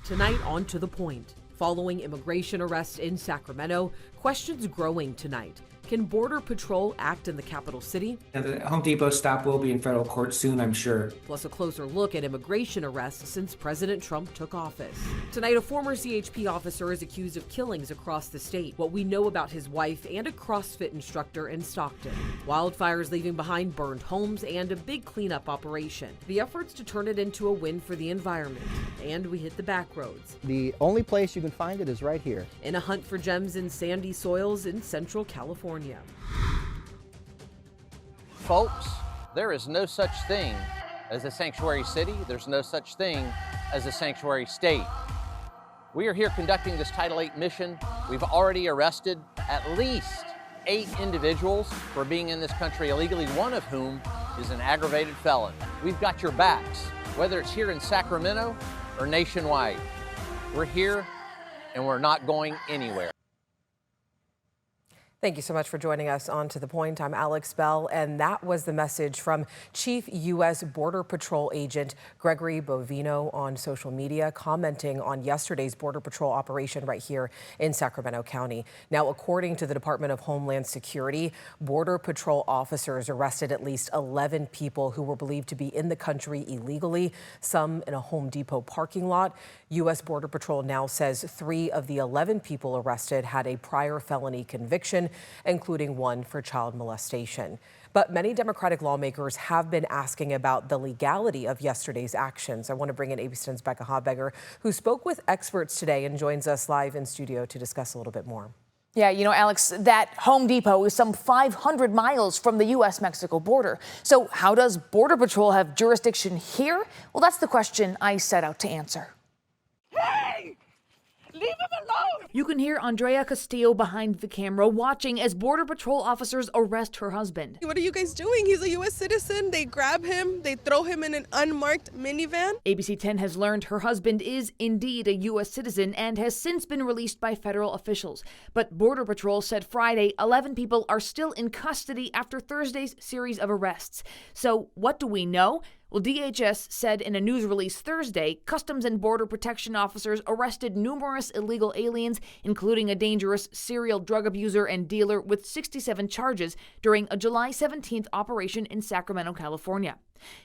Tonight on To The Point. Following immigration arrest in Sacramento, questions growing tonight. Can Border Patrol act in the capital city? The Home Depot stop will be in federal court soon, I'm sure. Plus a closer look at immigration arrests since President Trump took office. Tonight, a former CHP officer is accused of killings across the state. What we know about his wife and a CrossFit instructor in Stockton. Wildfires leaving behind burned homes and a big cleanup operation. The efforts to turn it into a win for the environment. And we hit the back roads. The only place you can find it is right here. In a hunt for gems in sandy soils in Central California. Folks, there is no such thing as a sanctuary city. There's no such thing as a sanctuary state. We are here conducting this Title VIII mission. We've already arrested at least 8 individuals for being in this country illegally, one of whom is an aggravated felon. We've got your backs, whether it's here in Sacramento or nationwide. We're here and we're not going anywhere. Thank you so much for joining us on To The Point. I'm Alex Bell, and that was the message from Chief U.S. Border Patrol Agent Gregory Bovino on social media, commenting on yesterday's Border Patrol operation right here in Sacramento County. Now, according to the Department of Homeland Security, Border Patrol officers arrested at least 11 people who were believed to be in the country illegally, some in a Home Depot parking lot. U.S. Border Patrol now says 3 of the 11 people arrested had a prior felony conviction, including one for child molestation. But many Democratic lawmakers have been asking about the legality of yesterday's actions. I want to bring in ABC 10's Becca Habegger, who spoke with experts today and joins us live in studio to discuss a little bit more. Yeah, you know, Alex, that Home Depot is some 500 miles from the U.S.-Mexico border. So how does Border Patrol have jurisdiction here? Well, that's the question I set out to answer. Hey! Leave him alone! You can hear Andrea Castillo behind the camera watching as Border Patrol officers arrest her husband. What are you guys doing? He's a U.S. citizen. They grab him. They throw him in an unmarked minivan. ABC 10 has learned her husband is indeed a U.S. citizen and has since been released by federal officials. But Border Patrol said Friday 11 people are still in custody after Thursday's series of arrests. So what do we know? Well, DHS said in a news release Thursday, Customs and Border Protection officers arrested numerous illegal aliens, including a dangerous serial drug abuser and dealer with 67 charges during a July 17th operation in Sacramento, California.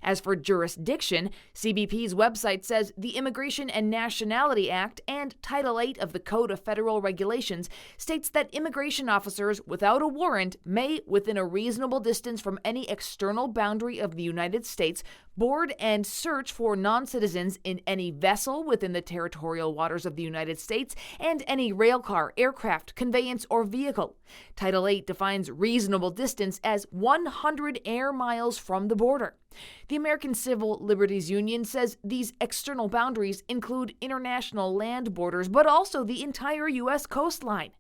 As for jurisdiction, CBP's website says the Immigration and Nationality Act and Title VIII of the Code of Federal Regulations states that immigration officers without a warrant may, within a reasonable distance from any external boundary of the United States, board and search for non-citizens in any vessel within the territorial waters of the United States and any railcar, aircraft, conveyance, or vehicle. Title VIII defines reasonable distance as 100 air miles from the border. The American Civil Liberties Union says these external boundaries include international land borders, but also the entire U.S. coastline.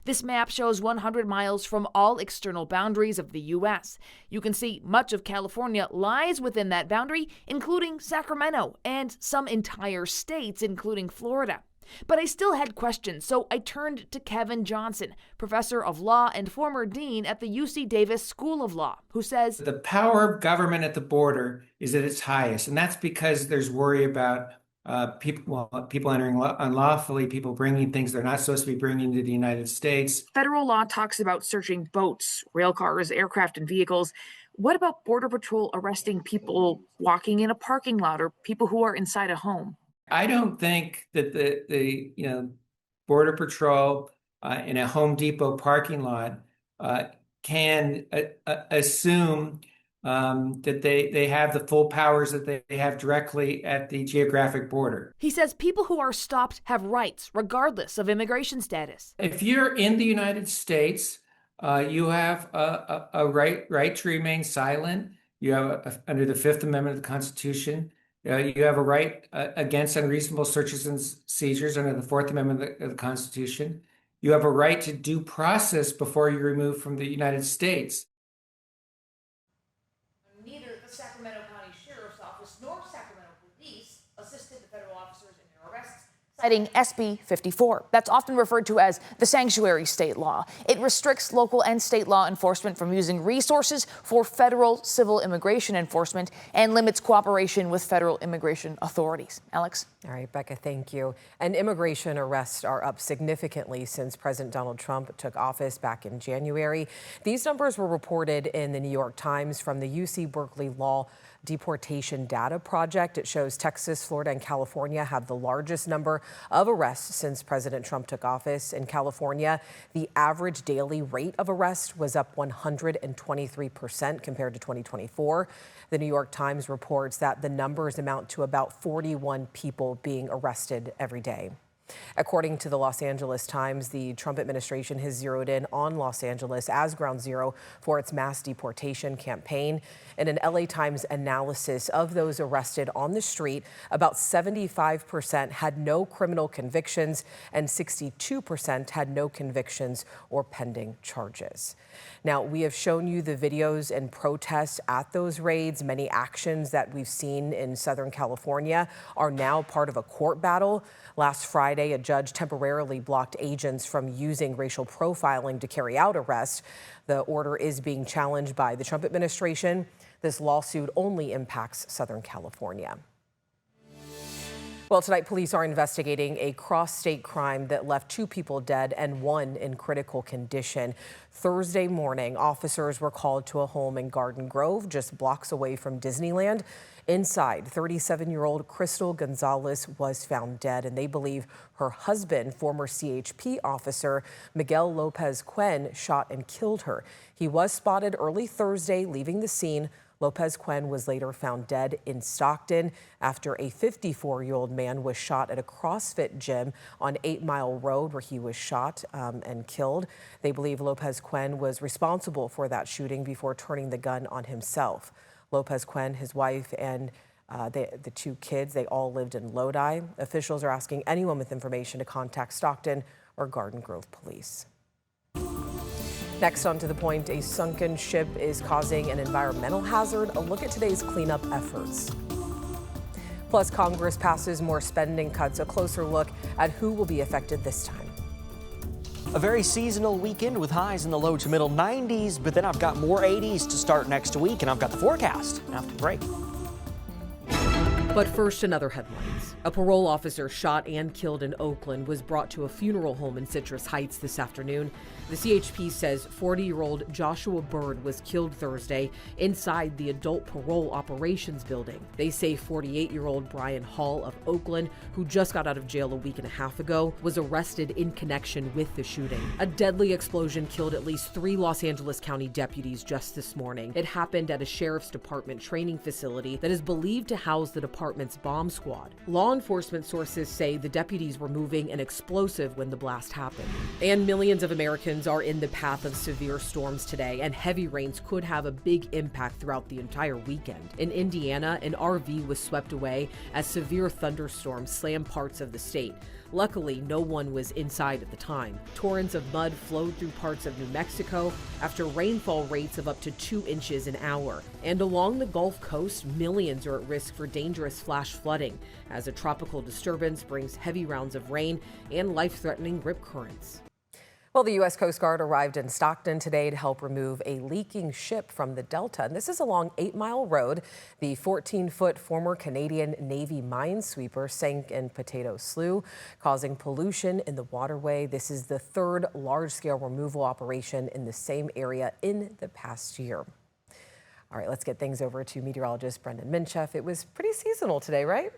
This map shows 100 miles from all external boundaries of the U.S. You can see much of California lies within that boundary, including Sacramento, and some entire states, including Florida. But I still had questions, so I turned to Kevin Johnson, professor of law and former dean at the UC Davis School of Law, who says The power of government at the border is at its highest, and that's because there's worry about people entering unlawfully, people bringing things they're not supposed to be bringing to the United States. federal law talks about searching boats, rail cars, aircraft, and vehicles. What about Border Patrol arresting people walking in a parking lot or people who are inside a home? I don't think that the Border Patrol in a Home Depot parking lot can assume that they have the full powers that they have directly at the geographic border. He says people who are stopped have rights, regardless of immigration status. If you're in the United States, you have a right to remain silent. You have under the Fifth Amendment of the Constitution. You have a right against unreasonable searches and seizures under the Fourth Amendment of the Constitution. You have a right to due process before you're removed from the United States. Neither the Sacramento County Sheriff's Office nor Sacramento Police assisted the federal officers in their arrests, citing SB 54. That's often referred to as the sanctuary state law. It restricts local and state law enforcement from using resources for federal civil immigration enforcement and limits cooperation with federal immigration authorities. Alex? All right, Becca, thank you. And immigration arrests are up significantly since President Donald Trump took office back in January. These numbers were reported in the New York Times from the UC Berkeley Law Deportation Data Project. It shows Texas, Florida, and California have the largest number of arrests since President Trump took office. In California, the average daily rate of arrest was up 123% compared to 2024. The New York Times reports that the numbers amount to about 41 people being arrested every day. According to the Los Angeles Times, the Trump administration has zeroed in on Los Angeles as ground zero for its mass deportation campaign. In an LA Times analysis of those arrested on the street, about 75% had no criminal convictions and 62% had no convictions or pending charges. Now, we have shown you the videos and protests at those raids. Many actions that we've seen in Southern California are now part of a court battle. Last Friday, a judge temporarily blocked agents from using racial profiling to carry out arrests. The order is being challenged by the Trump administration. This lawsuit only impacts Southern California. Well, tonight, police are investigating a cross-state crime that left 2 people dead and 1 in critical condition. Thursday morning, officers were called to a home in Garden Grove, just blocks away from Disneyland. Inside, 37-year-old Crystal Gonzalez was found dead, and they believe her husband, former CHP officer Miguel Lopez Quen, shot and killed her. He was spotted early Thursday leaving the scene. Lopez Quen was later found dead in Stockton after a 54-year-old man was shot at a CrossFit gym on 8 Mile Road, where he was shot and killed. They believe Lopez Quen was responsible for that shooting before turning the gun on himself. Lopez Quen, his wife, and the 2 kids, they all lived in Lodi. Officials are asking anyone with information to contact Stockton or Garden Grove police. Next on To the Point, a sunken ship is causing an environmental hazard. A look at today's cleanup efforts. Plus, Congress passes more spending cuts. A closer look at who will be affected this time. A very seasonal weekend with highs in the low to middle 90s, but then I've got more 80s to start next week, and I've got the forecast after the break. But first, another headlines. A parole officer shot and killed in Oakland was brought to a funeral home in Citrus Heights this afternoon. The CHP says 40-year-old Joshua Bird was killed Thursday inside the adult parole operations building. They say 48-year-old Brian Hall of Oakland, who just got out of jail a week and a half ago, was arrested in connection with the shooting. A deadly explosion killed at least 3 Los Angeles County deputies just this morning. It happened at a sheriff's department training facility that is believed to house the department's bomb squad. Law enforcement sources say the deputies were moving an explosive when the blast happened. And millions of Americans are in the path of severe storms today, and heavy rains could have a big impact throughout the entire weekend. In Indiana, an RV was swept away as severe thunderstorms slammed parts of the state. Luckily, no one was inside at the time. Torrents of mud flowed through parts of New Mexico after rainfall rates of up to 2 inches an hour. And along the Gulf Coast, millions are at risk for dangerous flash flooding as a tropical disturbance brings heavy rounds of rain and life-threatening rip currents. Well, the U.S. Coast Guard arrived in Stockton today to help remove a leaking ship from the Delta. And this is along 8 Mile Road. The 14-foot former Canadian Navy minesweeper sank in Potato Slough, causing pollution in the waterway. This is the 3rd large-scale removal operation in the same area in the past year. All right, let's get things over to meteorologist Brendan Minchef. It was pretty seasonal today, right?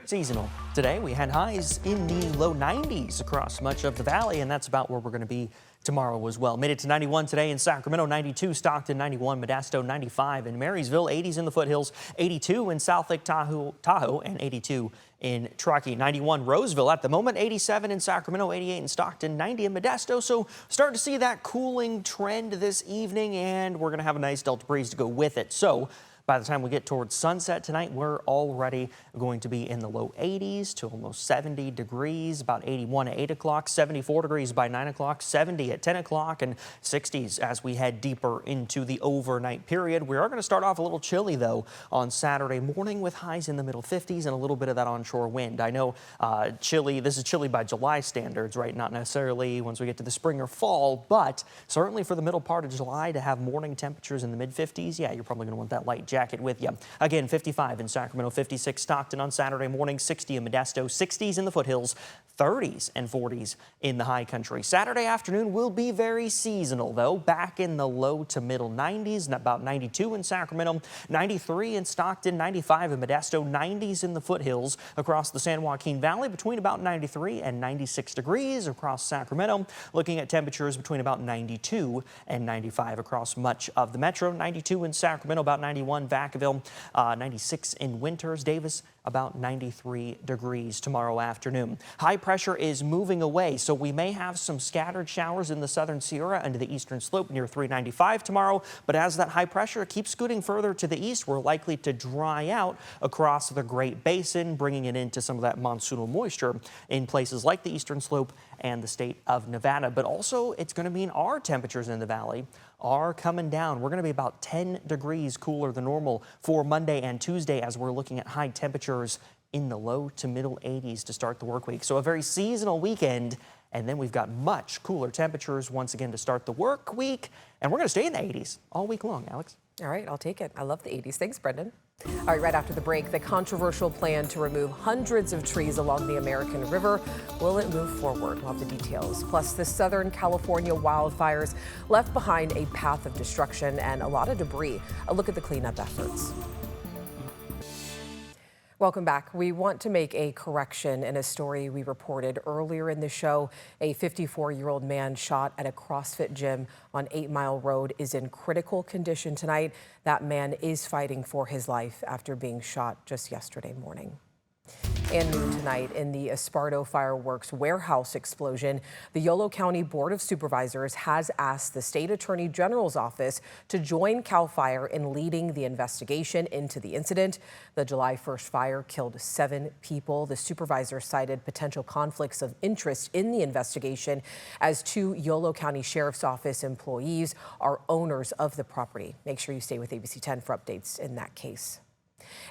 Seasonal. Today we had highs in the low 90s across much of the valley, and that's about where we're going to be tomorrow as well. Made it to 91 today in Sacramento, 92, Stockton 91, Modesto 95, in Marysville 80s in the foothills, 82 in South Lake Tahoe, and 82 in Truckee. 91 Roseville at the moment, 87 in Sacramento, 88 in Stockton, 90 in Modesto. So starting to see that cooling trend this evening, and we're going to have a nice delta breeze to go with it. So By the time we get towards sunset tonight, we're already going to be in the low 80s to almost 70 degrees, about 81 at 8 o'clock, 74 degrees by 9 o'clock, 70 at 10 o'clock, and 60s as we head deeper into the overnight period. We are going to start off a little chilly, though, on Saturday morning with highs in the middle 50s and a little bit of that onshore wind. I know chilly, this is chilly by July standards, right? Not necessarily once we get to the spring or fall, but certainly for the middle part of July to have morning temperatures in the mid 50s, yeah, you're probably going to want that light jacket with you. Again, 55 in Sacramento, 56 Stockton on Saturday morning, 60 in Modesto, 60s in the foothills, 30s and 40s in the high country. Saturday afternoon will be very seasonal, though, back in the low to middle 90s, and about 92 in Sacramento, 93 in Stockton, 95 in Modesto, 90s in the foothills across the San Joaquin Valley, between about 93 and 96 degrees across Sacramento, looking at temperatures between about 92 and 95 across much of the metro. 92 in Sacramento, about 91 Vacaville, 96 in Winters, Davis, about 93 degrees tomorrow afternoon. High pressure is moving away, so we may have some scattered showers in the southern Sierra and to the eastern slope near 395 tomorrow. But as that high pressure keeps scooting further to the east, we're likely to dry out across the Great Basin, bringing it into some of that monsoonal moisture in places like the eastern slope and the state of Nevada. But also, it's going to mean our temperatures in the valley are coming down. We're going to be about 10 degrees cooler than normal for Monday and Tuesday as we're looking at high temperatures in the low to middle 80s to start the work week. So a very seasonal weekend, and then we've got much cooler temperatures once again to start the work week, and we're going to stay in the 80s all week long, Alex. All right, I'll take it. I love the 80s. Thanks, Brendan. All right, right after the break, the controversial plan to remove hundreds of trees along the American River. Will it move forward? We'll have the details. Plus, the Southern California wildfires left behind a path of destruction and a lot of debris. A look at the cleanup efforts. Welcome back. We want to make a correction in a story we reported earlier in the show. A 54-year-old man shot at a CrossFit gym on 8 Mile Road is in critical condition tonight. That man is fighting for his life after being shot just yesterday morning. And new tonight in the Esparto Fireworks warehouse explosion, the Yolo County Board of Supervisors has asked the State Attorney General's office to join CAL FIRE in leading the investigation into the incident. The July 1st fire killed 7 people. The supervisor cited potential conflicts of interest in the investigation as 2 Yolo County Sheriff's Office employees are owners of the property. Make sure you stay with ABC 10 for updates in that case.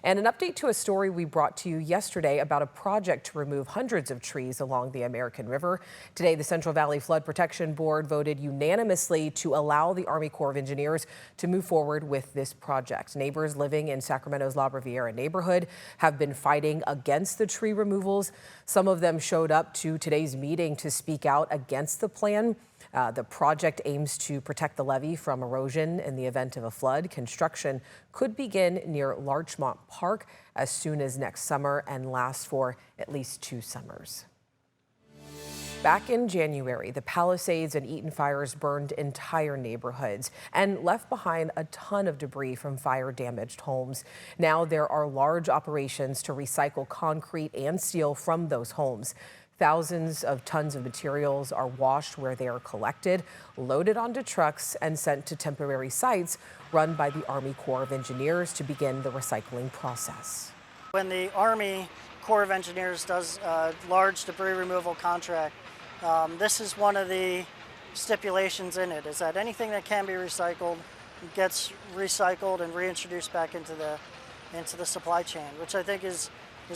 And an update to a story we brought to you yesterday about a project to remove hundreds of trees along the American River. Today, the Central Valley Flood Protection Board voted unanimously to allow the Army Corps of Engineers to move forward with this project. Neighbors living in Sacramento's La Riviera neighborhood have been fighting against the tree removals. Some of them showed up to today's meeting to speak out against the plan. The project aims to protect the levee from erosion in the event of a flood. Construction could begin near Larchmont Park as soon as next summer and last for at least 2 summers. Back in January, the Palisades and Eaton fires burned entire neighborhoods and left behind a ton of debris from fire-damaged homes. Now there are large operations to recycle concrete and steel from those homes. Thousands of tons of materials are washed where they are collected, loaded onto trucks, and sent to temporary sites run by the Army Corps of Engineers to begin the recycling process. When the Army Corps of Engineers does a large debris removal contract, this is one of the stipulations in it, is that anything that can be recycled gets recycled and reintroduced back into the supply chain, which I think is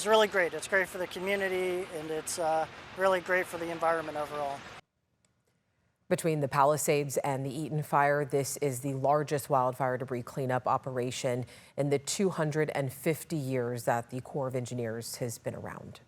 really great. It's great for the community, and it's really great for the environment overall. Between the Palisades and the Eaton fire, this is the largest wildfire debris cleanup operation in the 250 years that the Corps of Engineers has been around.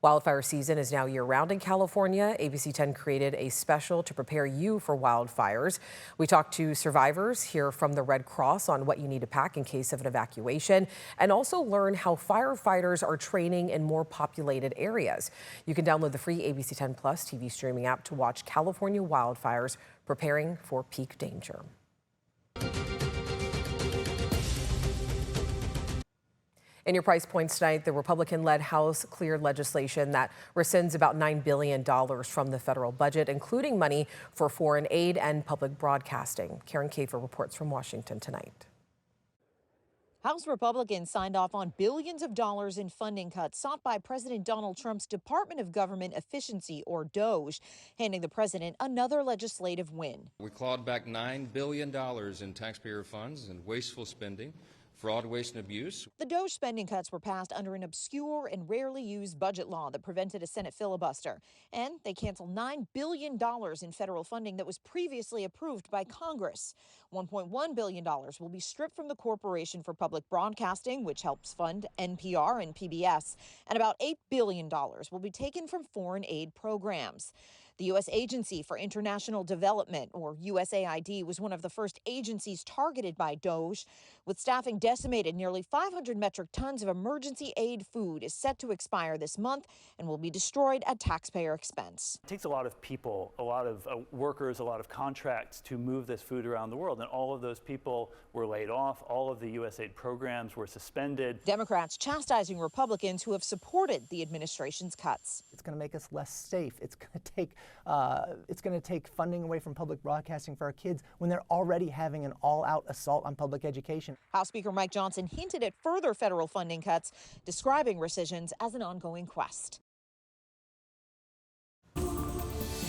Wildfire season is now year-round in California. ABC 10 created a special to prepare you for wildfires. We talked to survivors, hear from the Red Cross on what you need to pack in case of an evacuation, and also learn how firefighters are training in more populated areas. You can download the free ABC 10 Plus TV streaming app to watch California wildfires preparing for peak danger. In your price points tonight, the Republican-led House cleared legislation that rescinds about $9 billion from the federal budget, including money for foreign aid and public broadcasting. Karen Kafer reports from Washington tonight. House Republicans signed off on billions of dollars in funding cuts sought by President Donald Trump's Department of Government Efficiency, or DOGE, handing the president another legislative win. We clawed back $9 billion in taxpayer funds and wasteful spending, fraud, waste, and abuse. The DOGE spending cuts were passed under an obscure and rarely used budget law that prevented a Senate filibuster. And they canceled $9 billion in federal funding that was previously approved by Congress. $1.1 billion will be stripped from the Corporation for Public Broadcasting, which helps fund NPR and PBS. And about $8 billion will be taken from foreign aid programs. The U.S. Agency for International Development, or USAID, was one of the first agencies targeted by DOGE. With staffing decimated, nearly 500 metric tons of emergency aid food is set to expire this month and will be destroyed at taxpayer expense. It takes a lot of people, a lot of workers, a lot of contracts to move this food around the world, and all of those people were laid off. All of the USAID programs were suspended. Democrats chastising Republicans who have supported the administration's cuts. It's going to make us less safe. It's going to take funding away from public broadcasting for our kids when they're already having an all-out assault on public education. House Speaker Mike Johnson hinted at further federal funding cuts, describing rescissions as an ongoing quest.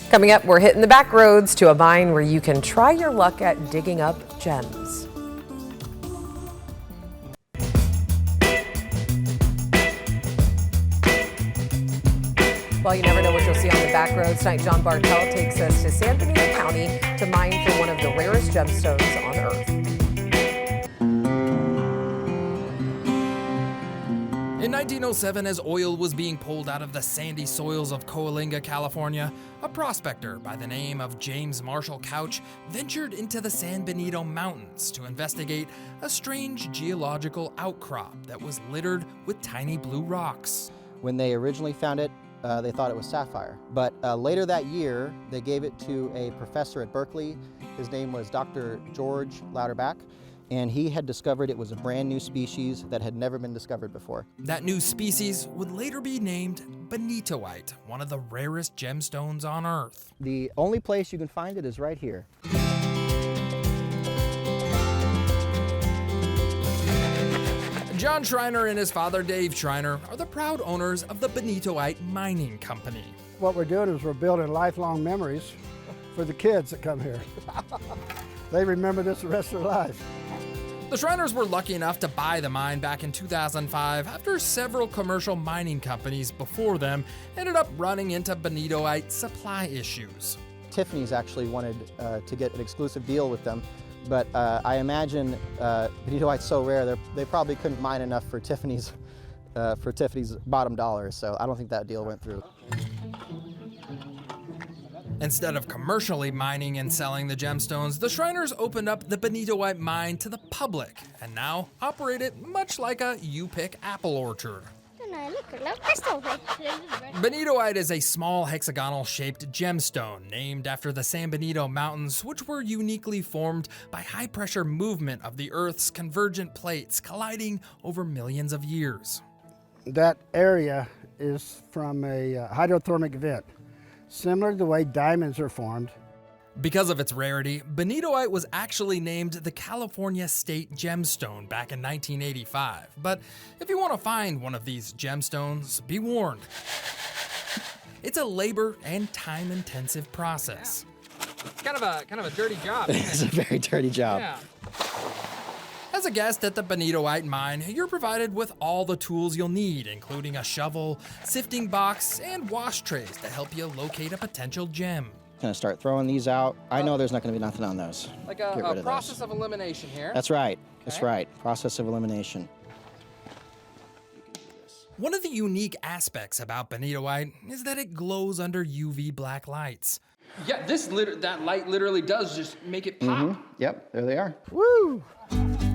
Coming up, we're hitting the back roads to a mine where you can try your luck at digging up gems. Well, you never know what you'll see on the back roads. Tonight, John Bartel takes us to San Benito County to mine for one of the rarest gemstones on Earth. In 1907, as oil was being pulled out of the sandy soils of Coalinga, California, a prospector by the name of James Marshall Couch ventured into the San Benito Mountains to investigate a strange geological outcrop that was littered with tiny blue rocks. When they originally found it, they thought it was sapphire. But later that year, they gave it to a professor at Berkeley. His name was Dr. George Louderback, and he had discovered it was a brand new species that had never been discovered before. That new species would later be named bonitoite, one of the rarest gemstones on Earth. The only place you can find it is right here. John Schreiner and his father Dave Schreiner are the proud owners of the Bonitoite Mining Company. What we're doing is we're building lifelong memories for the kids that come here. They remember this the rest of their life. The Shriners were lucky enough to buy the mine back in 2005 after several commercial mining companies before them ended up running into bonitoite supply issues. Tiffany's actually wanted to get an exclusive deal with them, but I imagine bonitoite's so rare they probably couldn't mine enough for Tiffany's bottom dollar, so I don't think that deal went through. Instead of commercially mining and selling the gemstones, the Shriners opened up the bonitoite mine to the public and now operate it much like a you-pick apple orchard. Bonitoite is a small hexagonal-shaped gemstone named after the San Benito Mountains, which were uniquely formed by high-pressure movement of the Earth's convergent plates colliding over millions of years. That area is from a hydrothermal vent, similar to the way diamonds are formed. Because of its rarity, bonitoite was actually named the California State Gemstone back in 1985. But if you want to find one of these gemstones, be warned. It's a labor and time-intensive process. Yeah. It's kind of a dirty job. It's a very dirty job. Yeah. As a guest at the bonitoite mine, you're provided with all the tools you'll need, including a shovel, sifting box, and wash trays to help you locate a potential gem. Gonna start throwing these out. I know there's not gonna be nothing on those. Like a process of elimination here. That's right. Okay. That's right. Process of elimination. One of the unique aspects about bonitoite is that it glows under UV black lights. Yeah, that light literally does just make it pop. Mm-hmm. Yep, there they are. Woo!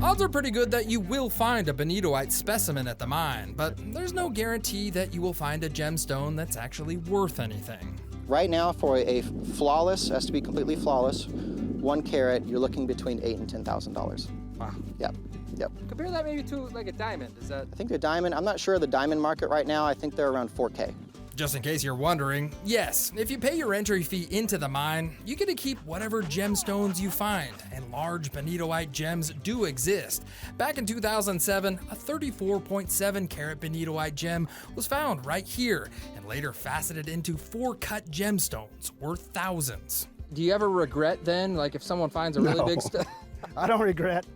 Odds are pretty good that you will find a bonitoite specimen at the mine, but there's no guarantee that you will find a gemstone that's actually worth anything. Right now, for a flawless, has to be completely flawless, 1 carat, you're looking between $8,000 and $10,000. Wow. Yep. Compare that maybe to like a diamond. Is that? I think the diamond, I'm not sure of the diamond market right now. I think they're around 4K. Just in case you're wondering, yes, if you pay your entry fee into the mine, you get to keep whatever gemstones you find, and large benitoite gems do exist. Back in 2007, a 34.7 carat benitoite gem was found right here, and later faceted into 4 cut gemstones worth thousands. Do you ever regret then, like if someone finds a really big stuff? I don't regret.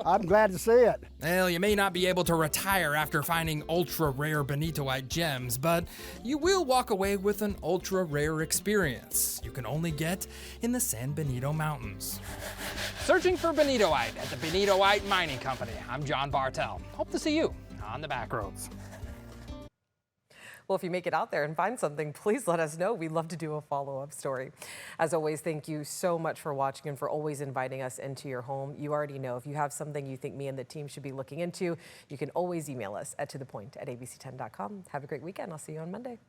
I'm glad to see it. Well, you may not be able to retire after finding ultra-rare benitoite gems, but you will walk away with an ultra-rare experience you can only get in the San Benito Mountains. Searching for benitoite at the Benitoite Mining Company. I'm John Bartel. Hope to see you on the back roads. Well, if you make it out there and find something, please let us know. We'd love to do a follow-up story. As always, thank you so much for watching and for always inviting us into your home. You already know if you have something you think me and the team should be looking into, you can always email us at tothepoint@abc10.com. Have a great weekend. I'll see you on Monday.